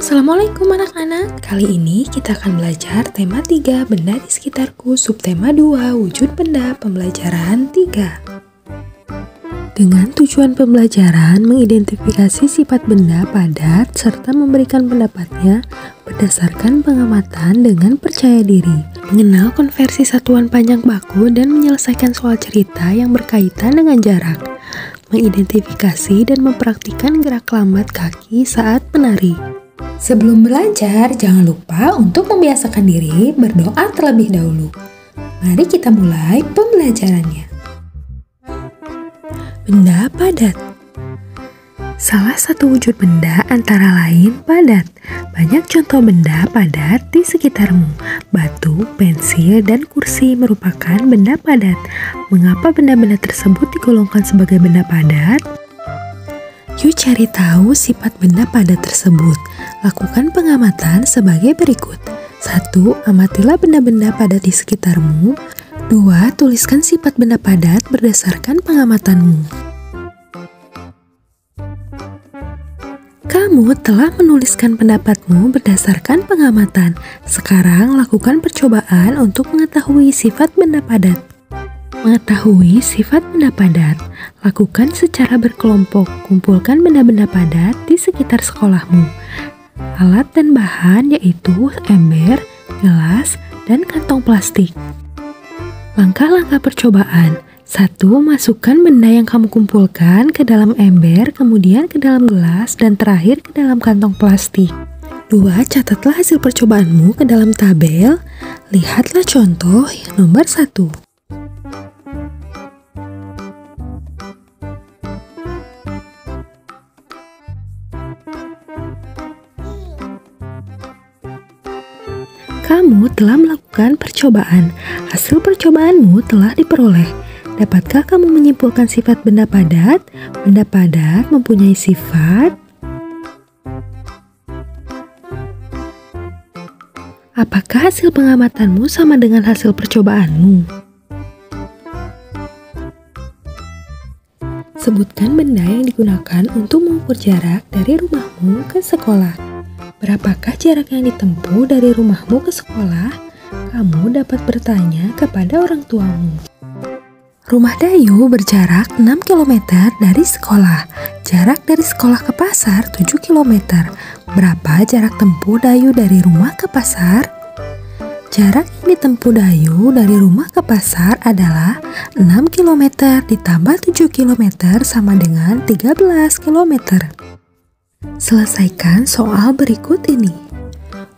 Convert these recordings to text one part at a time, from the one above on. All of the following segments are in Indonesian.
Assalamualaikum anak-anak. Kali ini kita akan belajar tema 3 benda di sekitarku, subtema 2 wujud benda, pembelajaran 3. Dengan tujuan pembelajaran mengidentifikasi sifat benda padat serta memberikan pendapatnya berdasarkan pengamatan dengan percaya diri, mengenal konversi satuan panjang baku dan menyelesaikan soal cerita yang berkaitan dengan jarak, mengidentifikasi dan mempraktikkan gerak lambat kaki saat menari. Sebelum belajar, jangan lupa untuk membiasakan diri berdoa terlebih dahulu. Mari kita mulai pembelajarannya. Benda padat. Salah satu wujud benda antara lain padat. Banyak contoh benda padat di sekitarmu. Batu, pensil, dan kursi merupakan benda padat. Mengapa benda-benda tersebut digolongkan sebagai benda padat? Yuk cari tahu sifat benda padat tersebut. Lakukan pengamatan sebagai berikut. 1. Amatilah benda-benda padat di sekitarmu. 2. Tuliskan sifat benda padat berdasarkan pengamatanmu. Kamu telah menuliskan pendapatmu berdasarkan pengamatan. Sekarang lakukan percobaan untuk mengetahui sifat benda padat. Mengetahui sifat benda padat, lakukan secara berkelompok. Kumpulkan benda-benda padat di sekitar sekolahmu. Alat dan bahan yaitu ember, gelas, dan kantong plastik. Langkah-langkah percobaan. 1. Masukkan benda yang kamu kumpulkan ke dalam ember, kemudian ke dalam gelas, dan terakhir ke dalam kantong plastik. 2. Catatlah hasil percobaanmu ke dalam tabel. Lihatlah contoh nomor 1. Kamu telah melakukan percobaan. Hasil percobaanmu telah diperoleh. Dapatkah kamu menyimpulkan sifat benda padat? Benda padat mempunyai sifat. Apakah hasil pengamatanmu sama dengan hasil percobaanmu? Sebutkan benda yang digunakan untuk mengukur jarak dari rumahmu ke sekolah. Berapakah jarak yang ditempuh dari rumahmu ke sekolah? Kamu dapat bertanya kepada orang tuamu. Rumah Dayu berjarak 6 km dari sekolah. Jarak dari sekolah ke pasar 7 km. Berapa jarak tempuh Dayu dari rumah ke pasar? Jarak yang ditempuh Dayu dari rumah ke pasar adalah 6 km ditambah 7 km sama dengan 13 km. Selesaikan soal berikut ini.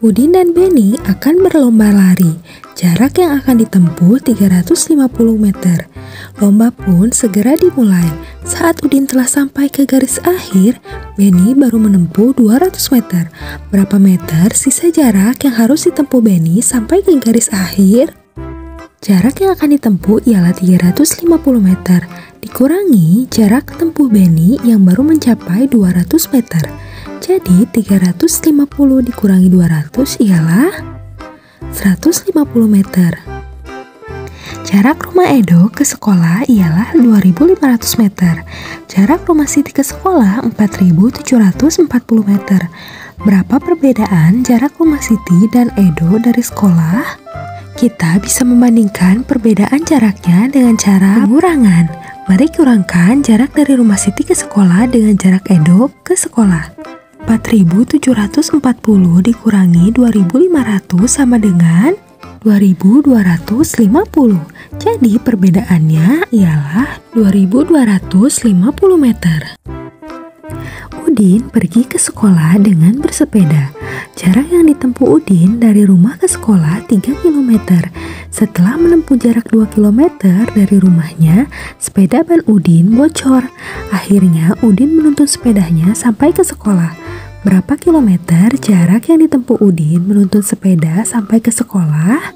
Udin dan Beni akan berlomba lari. Jarak yang akan ditempuh 350 meter. Lomba pun segera dimulai. Saat Udin telah sampai ke garis akhir, Beni baru menempuh 200 meter. Berapa meter sisa jarak yang harus ditempuh Beni sampai ke garis akhir? Jarak yang akan ditempuh ialah 350 meter. Dikurangi jarak tempuh Beni yang baru mencapai 200 meter. Jadi 350 dikurangi 200 ialah 150 meter. Jarak rumah Edo ke sekolah ialah 2.500 meter. Jarak rumah Siti ke sekolah 4.740 meter. Berapa perbedaan jarak rumah Siti dan Edo dari sekolah? Kita bisa membandingkan perbedaan jaraknya dengan cara pengurangan. Mari kurangkan jarak dari rumah Siti ke sekolah dengan jarak Edo ke sekolah. 4.740 dikurangi 2.500 sama dengan 2.250. Jadi perbedaannya ialah 2.250 meter. Udin pergi ke sekolah dengan bersepeda. Jarak yang ditempuh Udin dari rumah ke sekolah 3 km. Setelah menempuh jarak 2 km dari rumahnya, sepeda ban Udin bocor. Akhirnya Udin menuntun sepedanya sampai ke sekolah. Berapa kilometer jarak yang ditempuh Udin menuntun sepeda sampai ke sekolah?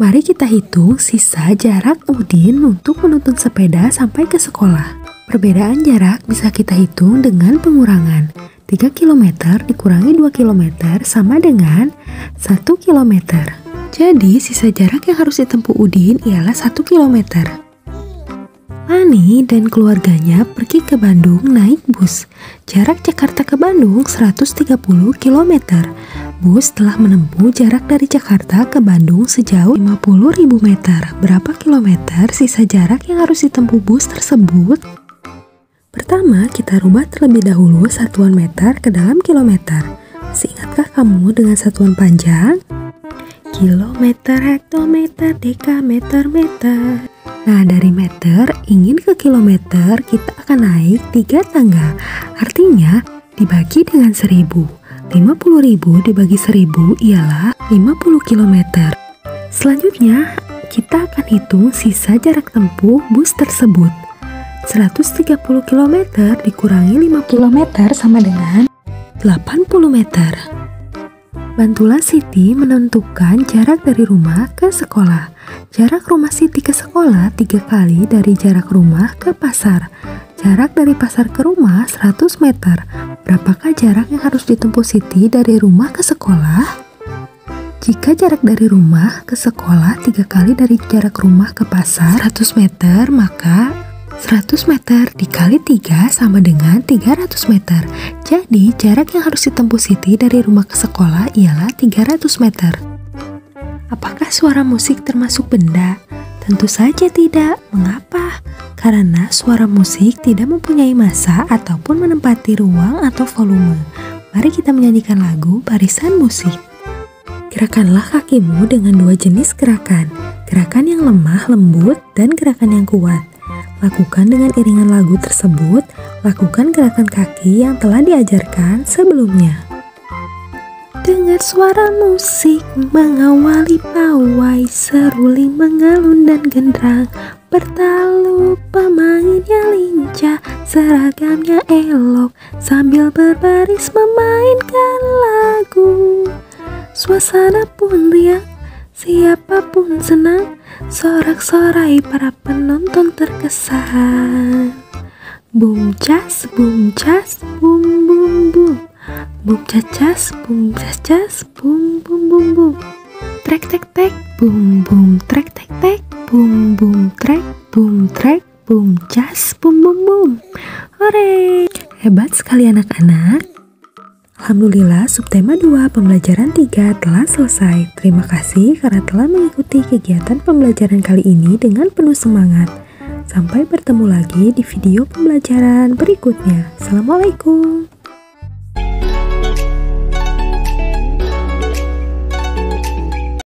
Mari kita hitung sisa jarak Udin untuk menuntun sepeda sampai ke sekolah. Perbedaan jarak bisa kita hitung dengan pengurangan. 3 km dikurangi 2 km sama dengan 1 km. Jadi sisa jarak yang harus ditempuh Udin ialah 1 km. Tiffany dan keluarganya pergi ke Bandung naik bus. Jarak Jakarta ke Bandung 130 km. Bus telah menempuh jarak dari Jakarta ke Bandung sejauh 50.000 meter. Berapa kilometer sisa jarak yang harus ditempuh bus tersebut? Pertama, kita rubah terlebih dahulu satuan meter ke dalam kilometer. Masih ingatkah kamu dengan satuan panjang? Kilometer, hektometer, dekameter, meter. Nah, dari meter ingin ke kilometer, kita akan naik 3 tangga. Artinya, dibagi dengan 1000. 50.000 dibagi 1000 ialah 50 km. Selanjutnya, kita akan hitung sisa jarak tempuh bus tersebut. 130 km dikurangi 50 km sama dengan 80 meter. Bantulah Siti menentukan jarak dari rumah ke sekolah. Jarak rumah Siti ke sekolah 3 kali dari jarak rumah ke pasar. Jarak dari pasar ke rumah 100 meter. Berapakah jarak yang harus ditempuh Siti dari rumah ke sekolah? Jika jarak dari rumah ke sekolah 3 kali dari jarak rumah ke pasar 100 meter, maka 100 meter dikali 3 sama dengan 300 meter. Jadi, jarak yang harus ditempuh Siti dari rumah ke sekolah ialah 300 meter. Apakah suara musik termasuk benda? Tentu saja tidak. Mengapa? Karena suara musik tidak mempunyai massa ataupun menempati ruang atau volume. Mari kita menyanyikan lagu Barisan Musik. Gerakanlah kakimu dengan 2 jenis gerakan. Gerakan yang lemah, lembut, dan gerakan yang kuat. Lakukan dengan iringan lagu tersebut, lakukan gerakan kaki yang telah diajarkan sebelumnya. Dengar suara musik mengawali pawai, seruling mengalun dan gendrang, bertalu pemainnya lincah, seragamnya elok, sambil berbaris memainkan lagu. Suasana pun riang, siapapun senang, sorak-sorai para penonton terkesan. Bum cas, bum bum bum. Bum cas, bum cas, bum bum bum bum. Trek tek tek, bum bum trek tek tek, bum bum trek, bum trek, bum cas, bum bum bum. Hore! Hebat sekali anak-anak. Alhamdulillah, subtema 2 pembelajaran 3 telah selesai. Terima kasih karena telah mengikuti kegiatan pembelajaran kali ini dengan penuh semangat. Sampai bertemu lagi di video pembelajaran berikutnya. Assalamualaikum.